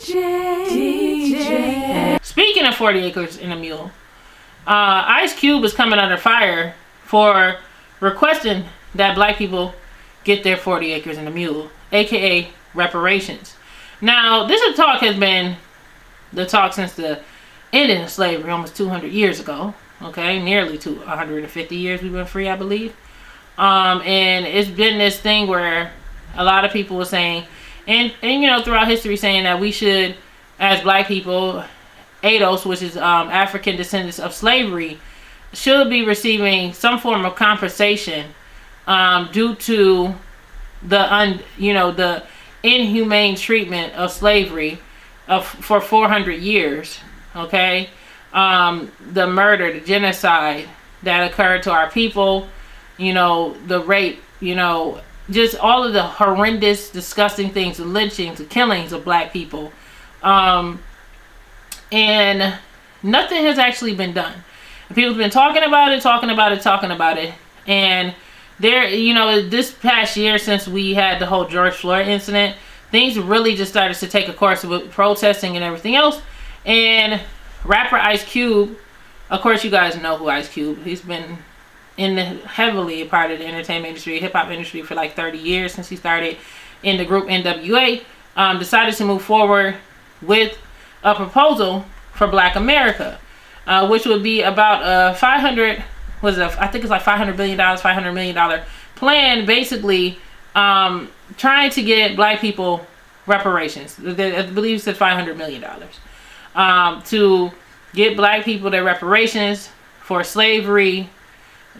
DJ. Speaking of 40 acres and a mule, Ice Cube is coming under fire for requesting that black people get their 40 acres and a mule, aka reparations. Now, this talk has been the talk since the ending of slavery almost 200 years ago. Okay, nearly 150 years we've been free, I believe. And it's been this thing where a lot of people were saying, and you know, throughout history, saying that we should, as black people, ADOS, which is African descendants of slavery, should be receiving some form of compensation due to the inhumane treatment of slavery for 400 years. Okay, the murder, the genocide that occurred to our people, you know, the rape, you know, just all of the horrendous, disgusting things, the lynchings, the killings of black people. And nothing has actually been done. People have been talking about it. And there, you know, this past year, since we had the whole George Floyd incident, things really just started to take a course with protesting and everything else. And rapper Ice Cube, of course, you guys know who Ice Cube. He's been heavily a part of the entertainment industry, hip-hop industry for like 30 years since he started in the group NWA. Decided to move forward with a proposal for Black America, which would be about I think it's like $500 million plan, basically trying to get black people reparations. I believe it said $500 million to get black people their reparations for slavery,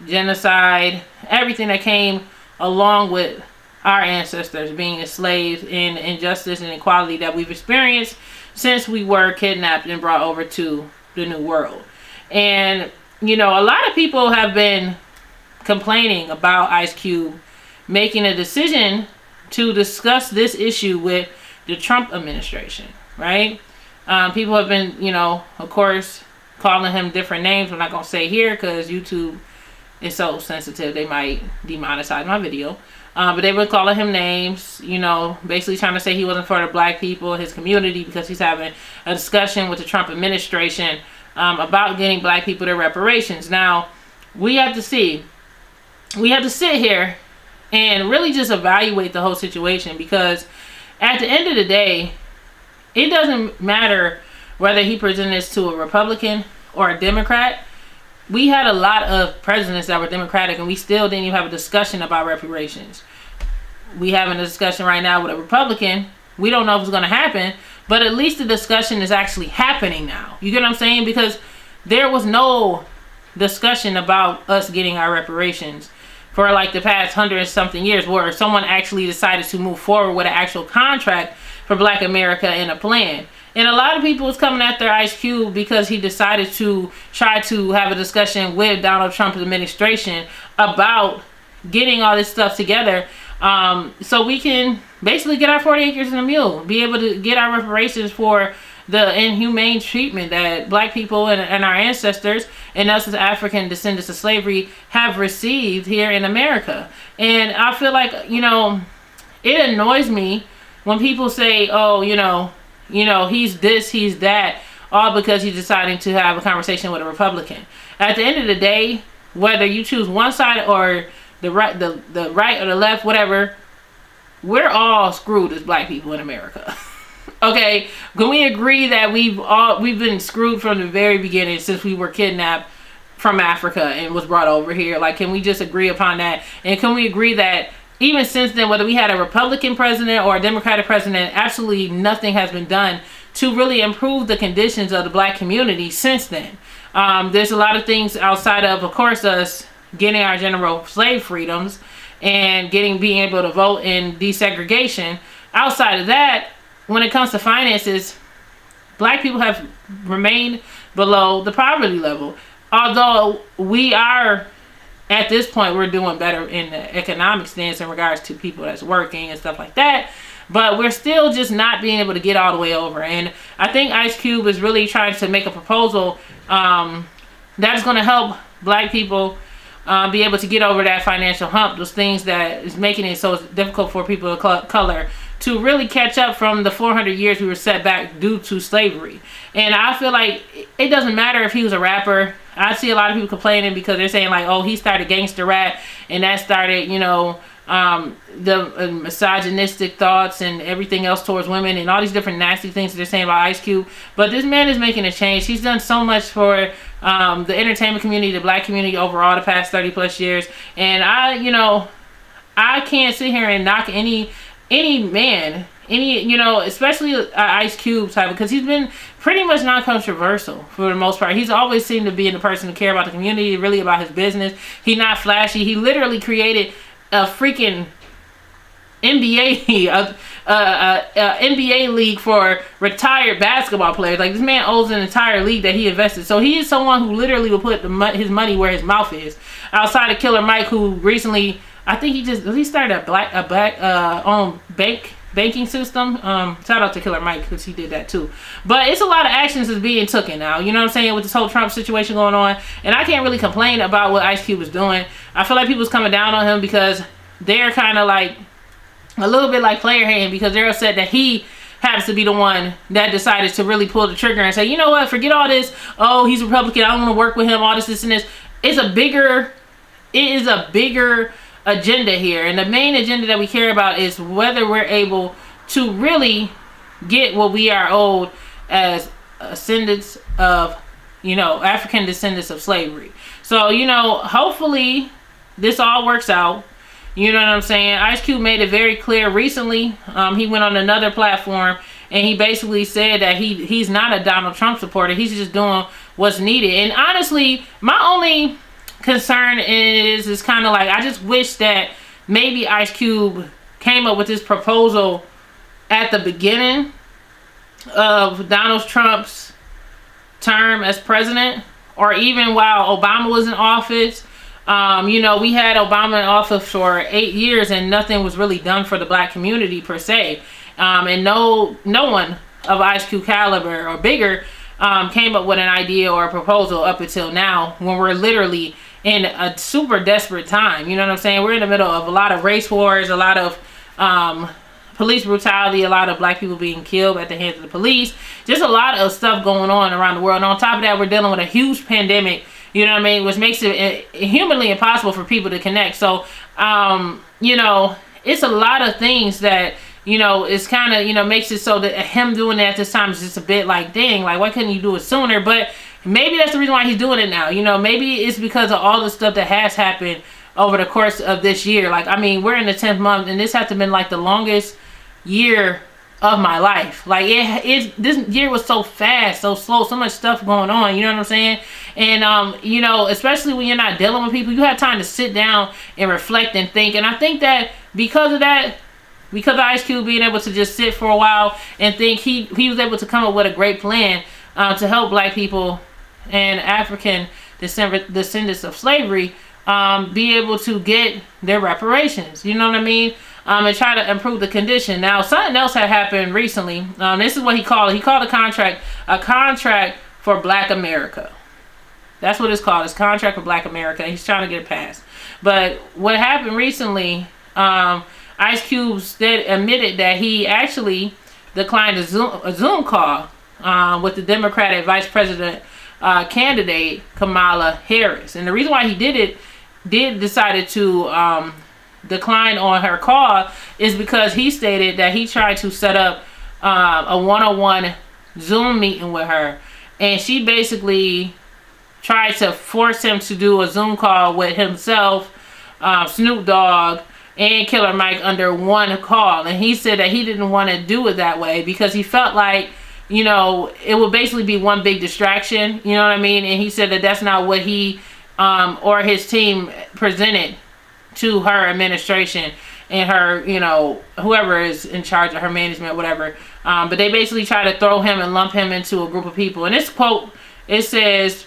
genocide, everything that came along with our ancestors being enslaved, in injustice and inequality that we've experienced since we were kidnapped and brought over to the New World. And you know, a lot of people have been complaining about Ice Cube making a decision to discuss this issue with the Trump administration, right? People have been, you know, of course, calling him different names. I'm not going to say here because YouTube is so sensitive. They might demonetize my video. But they've been calling him names, you know, basically trying to say he wasn't for the black people, his community, because he's having a discussion with the Trump administration about getting black people their reparations. Now, we have to sit here and really just evaluate the whole situation, because at the end of the day, it doesn't matter whether he presented this to a Republican or a Democrat. We had a lot of presidents that were Democratic, and we still didn't even have a discussion about reparations. We having a discussion right now with a Republican. We don't know if it's going to happen, but at least the discussion is actually happening now. You get what I'm saying? Because there was no discussion about us getting our reparations for like the past 100-something years, where someone actually decided to move forward with an actual contract for Black America and a plan. And a lot of people was coming after Ice Cube because he decided to try to have a discussion with Donald Trump's administration about getting all this stuff together, so we can basically get our 40 acres and a mule, be able to get our reparations for the inhumane treatment that black people and our ancestors and us as African descendants of slavery have received here in America. And I feel like, you know, it annoys me when people say, oh, you know, he's this, he's that, all because he's deciding to have a conversation with a Republican. At the end of the day, whether you choose one side or the right or the left, whatever, we're all screwed as black people in America. Okay, can we agree that we've been screwed from the very beginning, since we were kidnapped from Africa and was brought over here? Like, can we just agree upon that? And can we agree that even since then, whether we had a Republican president or a Democratic president, absolutely nothing has been done to really improve the conditions of the black community since then? There's a lot of things outside of course, us getting our general slave freedoms and being able to vote in desegregation. Outside of that, when it comes to finances, black people have remained below the poverty level. Although we are, at this point, we're doing better in the economic stance in regards to people that's working and stuff like that. But we're still just not being able to get all the way over. And I think Ice Cube is really trying to make a proposal that's going to help black people be able to get over that financial hump, those things that is making it so difficult for people of color to really catch up from the 400 years we were set back due to slavery. And I feel like it doesn't matter if he was a rapper. I see a lot of people complaining because they're saying like, oh, he started gangster rap and that started, you know, the misogynistic thoughts and everything else towards women and all these different nasty things that they're saying about Ice Cube. But this man is making a change. He's done so much for the entertainment community, the black community overall the past 30+ years. And I can't sit here and knock any man, you know, especially Ice Cube type, because he's been pretty much non-controversial for the most part. He's always seemed to be the person to care about the community, really about his business. He's not flashy. He literally created a freaking NBA, NBA league for retired basketball players. Like, this man owns an entire league that he invested. So he is someone who literally will put his money where his mouth is. Outside of Killer Mike, who recently, I think he started a banking system. Shout out to Killer Mike because he did that too. But it's a lot of actions that's being taken now, you know what I'm saying, with this whole Trump situation going on. And I can't really complain about what Ice Cube is doing. I feel like people's coming down on him because they're kind of like a little bit like player hating, because they're upset that he happens to be the one that decided to really pull the trigger and say, you know what, forget all this, oh, he's Republican, I don't want to work with him, all this and this. It is a bigger agenda here, and the main agenda that we care about is whether we're able to really get what we are owed as descendants of, you know, African descendants of slavery. So, you know, hopefully this all works out. You know what I'm saying? Ice Cube made it very clear recently. He went on another platform and he basically said that he's not a Donald Trump supporter. He's just doing what's needed. And honestly, my only concern is kind of like, I just wish that maybe Ice Cube came up with this proposal at the beginning of Donald Trump's term as president, or even while Obama was in office. You know, we had Obama in office for 8 years and nothing was really done for the black community per se. And no one of Ice Cube caliber or bigger came up with an idea or a proposal up until now, when we're literally in a super desperate time. You know what I'm saying? We're in the middle of a lot of race wars, a lot of police brutality, a lot of black people being killed at the hands of the police, just a lot of stuff going on around the world. And on top of that, we're dealing with a huge pandemic, you know what I mean, which makes it humanly impossible for people to connect. So you know, it's a lot of things that, you know, it's kind of, you know, makes it so that him doing it at this time is just a bit like, dang, like, why couldn't you do it sooner? But maybe that's the reason why he's doing it now. You know, maybe it's because of all the stuff that has happened over the course of this year. Like, I mean, we're in the 10th month and this has to been like the longest year of my life. Like, this year was so fast, so slow, so much stuff going on, you know what I'm saying? And you know, especially when you're not dealing with people, you have time to sit down and reflect and think. And I think that because of that, because of Ice Cube being able to just sit for a while and think, he was able to come up with a great plan to help black people and African descendants of slavery be able to get their reparations, you know what I mean? And try to improve the condition. Now, something else had happened recently. This is what he called it. He called a contract for Black America. That's what it's called. It's contract for Black America. He's trying to get it passed. But what happened recently, Ice Cube admitted that he actually declined a Zoom call with the Democratic Vice President candidate Kamala Harris. And the reason why he decided to decline on her call is because he stated that he tried to set up a one-on-one Zoom meeting with her, and she basically tried to force him to do a Zoom call with himself, Snoop Dogg, and Killer Mike under one call. And he said that he didn't want to do it that way because he felt like, you know, it would basically be one big distraction, you know what I mean? And he said that that's not what he or his team presented to her administration and her, you know, whoever is in charge of her management, whatever. But they basically try to throw him and lump him into a group of people. And this quote, it says,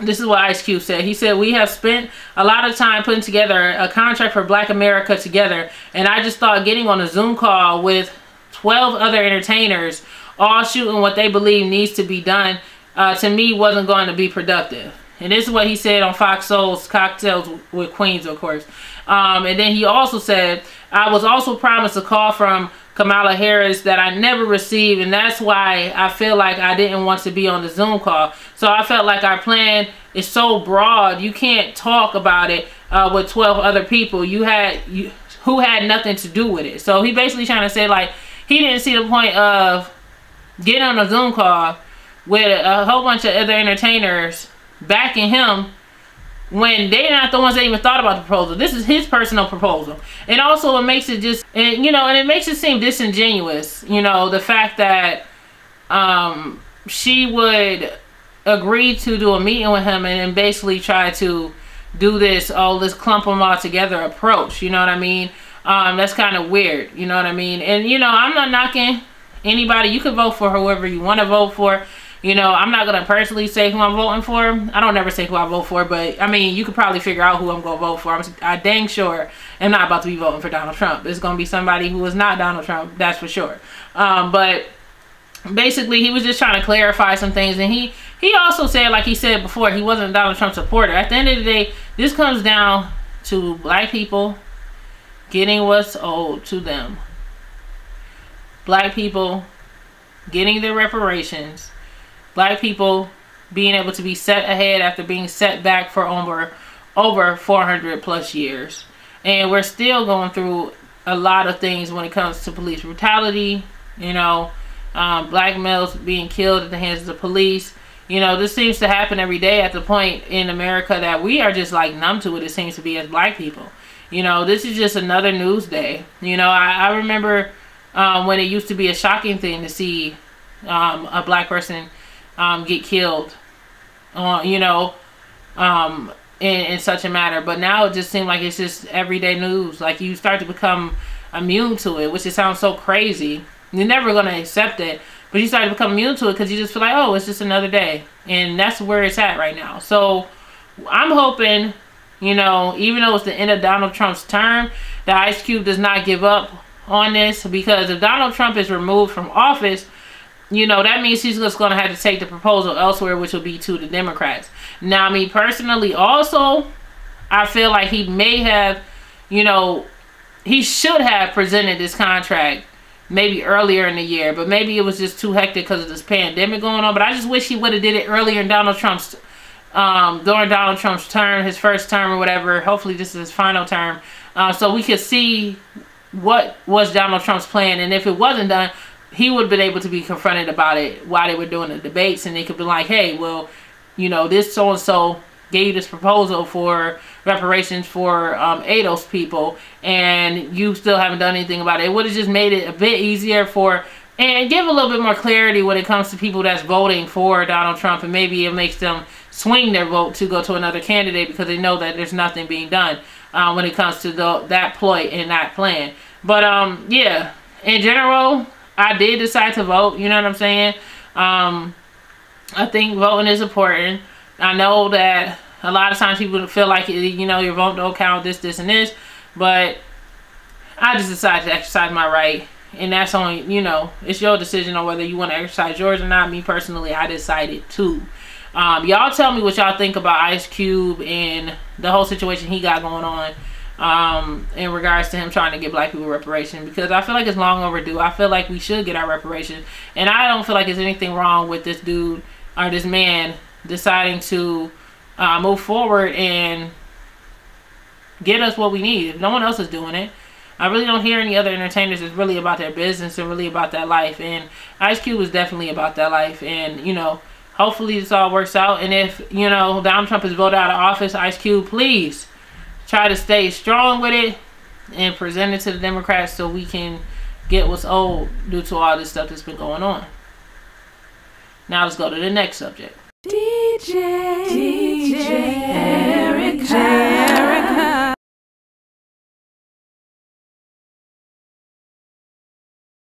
this is what Ice Cube said. He said, "We have spent a lot of time putting together a contract for Black America together. And I just thought getting on a Zoom call with 12 other entertainers, all shooting what they believe needs to be done, to me wasn't going to be productive." And this is what he said on Fox Soul's Cocktails with Queens, of course. And then he also said, "I was also promised a call from Kamala Harris that I never received, and that's why I feel like I didn't want to be on the Zoom call. So I felt like our plan is so broad, you can't talk about it with 12 other people who had nothing to do with it. So he basically trying to say, like, he didn't see the point of getting on a Zoom call with a whole bunch of other entertainers backing him when they're not the ones that even thought about the proposal. This is his personal proposal. And also it makes it just, and it makes it seem disingenuous, the fact that she would agree to do a meeting with him and then basically try to do this clump them all together approach, you know what I mean? That's kind of weird, you know what I mean? And I'm not knocking anybody. You can vote for whoever you want to vote for. I'm not going to personally say who I'm voting for. I don't never say who I vote for, but I mean, you could probably figure out who I'm going to vote for. I dang sure am not about to be voting for Donald Trump. It's going to be somebody who is not Donald Trump, that's for sure. But basically, he was just trying to clarify some things, and he also said, like he said before, he wasn't a Donald Trump supporter. At the end of the day, this comes down to black people getting what's owed to them. Black people getting their reparations. Black people being able to be set ahead after being set back for over 400 plus years. And we're still going through a lot of things when it comes to police brutality, black males being killed at the hands of the police. This seems to happen every day at the point in America that we are just like numb to it, it seems to be, as black people. This is just another news day. I remember when it used to be a shocking thing to see a black person get killed in such a matter, but now it just seems like it's just everyday news. Like, you start to become immune to it, which it sounds so crazy. You're never going to accept it, but you start to become immune to it because you just feel like, oh, it's just another day. And that's where it's at right now. So I'm hoping, even though it's the end of Donald Trump's term, that Ice Cube does not give up on this, because if Donald Trump is removed from office, that means he's just going to have to take the proposal elsewhere, which will be to the Democrats. Now, me personally, also, I feel like he may have, he should have presented this contract maybe earlier in the year, but maybe it was just too hectic because of this pandemic going on. But I just wish he would have did it earlier in Donald Trump's, during Donald Trump's term, his first term or whatever. Hopefully this is his final term, so we could see what was Donald Trump's plan. And if it wasn't done, he would have been able to be confronted about it while they were doing the debates, and they could be like, hey, well, this so-and-so gave you this proposal for reparations for ADOS people, and you still haven't done anything about it. It would have just made it a bit easier and give a little bit more clarity when it comes to people that's voting for Donald Trump, and maybe it makes them swing their vote to go to another candidate because they know that there's nothing being done when it comes to that ploy and that plan. But yeah, in general, I did decide to vote, you know what I'm saying? I think voting is important. I know that a lot of times people feel like, your vote don't count, this, and this. But I just decided to exercise my right. And that's only, it's your decision on whether you want to exercise yours or not. Me personally, I decided to. Y'all tell me what y'all think about Ice Cube and the whole situation he got going on. In regards to him trying to get black people reparations, because I feel like it's long overdue. I feel like we should get our reparations, and I don't feel like there's anything wrong with this dude or this man deciding to move forward and get us what we need. If no one else is doing it, I really don't hear any other entertainers that's really about their business and really about that life. And Ice Cube is definitely about that life. And hopefully this all works out. And if Donald Trump is voted out of office, Ice Cube, please try to stay strong with it and present it to the Democrats so we can get what's owed due to all this stuff that's been going on. Now let's go to the next subject. DJ.